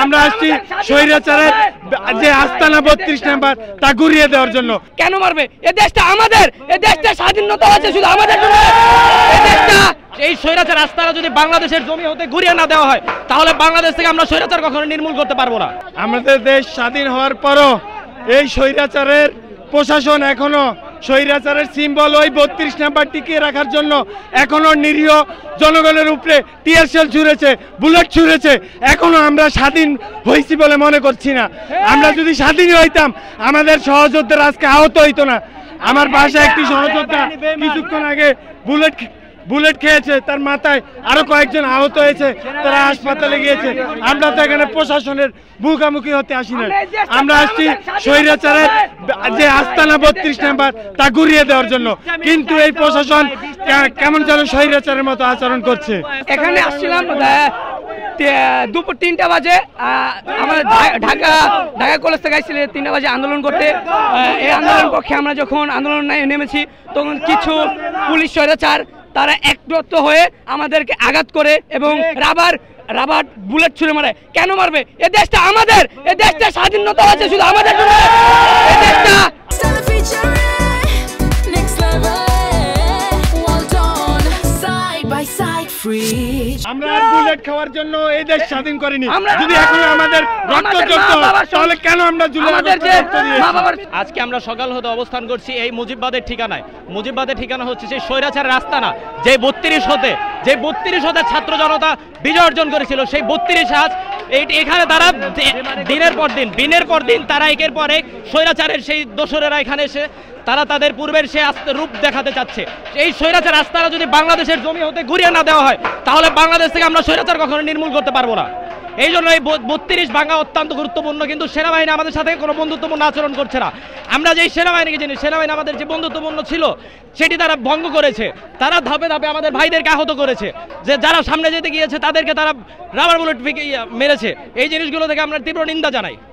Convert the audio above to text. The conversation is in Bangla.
আমরা আসছি স্বৈরাচারের যে আস্তানা ৩২ নাম্বার তা ঘুরিয়ে দেওয়ার জন্য। কেন মারবে? এই দেশটা আমাদের, এই দেশটা স্বাধীনতা আছে শুধু আমাদের জন্য। এই দেশটা, এই স্বৈরাচার আস্তানা যদি বাংলাদেশের জমি হতে ঘুরিয়ে না দেওয়া হয় তাহলে বাংলাদেশ থেকে আমরা স্বৈরাচার কখনো নির্মূল করতে পারবো না। আমাদের দেশ স্বাধীন হওয়ার পরও এই স্বৈরাচারের প্রশাসন এখনো স্বৈরাচারের সিম্বল ওই ৩২ নাম্বার টিকিয়ে রাখার জন্য এখনো নিরীহ জনগণের উপরে টিয়ার শেল ছুঁড়েছে, বুলেট ছুঁড়েছে। এখনো আমরা স্বাধীন হয়েছি বলে মনে করছি না। আমরা যদি স্বাধীন হইতাম আমাদের সহযোদ্ধারা আজকে আহত হইতো না। আমার বাসায় একটি সহযোদ্ধা কিছুক্ষণ আগে বুলেট খেয়েছে, তার মাথায় আরো কয়েকজন আহত হয়েছে, তারা হাসপাতালে গিয়েছে। আমরা তো এখানে প্রশাসনের মুখোমুখি হতে আসি না, আমরা আসছি স্বৈরাচারের যে আস্তানা ৩২ নাম্বার তা ঘুরিয়ে দেওয়ার জন্য। কিন্তু এই প্রশাসন কেমন যেন স্বৈরাচারের মতো আচরণ করছে। এখানে আসছিলাম দুপুর ৩টা বাজে, আমাদের ঢাকা কলেজ থেকে আসছিল ৩টা বাজে আন্দোলন করতে। এই আন্দোলন পক্ষে আমরা যখন আন্দোলন নেমেছি তখন কিছু পুলিশ স্বৈরাচার তারা একত্র হয়ে আমাদেরকে আঘাত করে এবং রাবার বুলেট ছুঁড়ে মারে। কেন মারবে? এই দেশটা আমাদের, এই দেশটা স্বাধীনতা আছে শুধু আমাদের জন্য। এই দেশটা আমরা বুলেট খাওয়ার জন্য এই দেশ স্বাধীন করিনি। যদি এখন আমাদের রক্ত ঝরতো তাহলে কেন আমরা আজকে আমরা সকাল হতে অবস্থান করছি এই মুজিববাদের ঠিকানায়। মুজিববাদের ঠিকানা হচ্ছে সেই স্বৈরাচারের আস্তানা, যে ৩২ হতে ছাত্র জনতা বিজয় অর্জন করেছিল। সেই ৩২ আজ এখানে তারা দিনের পর দিন তারা একের পর এক স্বৈরাচারের সেই দোসরেরা এখানে এসে তারা তাদের পূর্বের সে রূপ দেখাতে চাচ্ছে। এই স্বৈরাচার আস্তানা যদি বাংলাদেশের জমি হতে ঘুরিয়ে না দেওয়া হয় তাহলে বাংলাদেশ থেকে আমরা স্বৈরাচার কখনো নির্মূল করতে পারবো না। এই জন্য এই ৩২ ভাঙা অত্যন্ত গুরুত্বপূর্ণ। কিন্তু সেনাবাহিনী আমাদের সাথে কোনো বন্ধুত্বপূর্ণ আচরণ করছে না। আমরা যেই সেনাবাহিনীকে জানি, সেনাবাহিনী আমাদের যে বন্ধুত্বপূর্ণ ছিল সেটি তারা ভঙ্গ করেছে। তারা ধাপে ধাপে আমাদের ভাইদেরকে আহত করেছে, যে যারা সামনে যেতে গিয়েছে তাদেরকে তারা রাবার বুলেট মেরেছে। এই জিনিসগুলো থেকে আমরা তীব্র নিন্দা জানাই।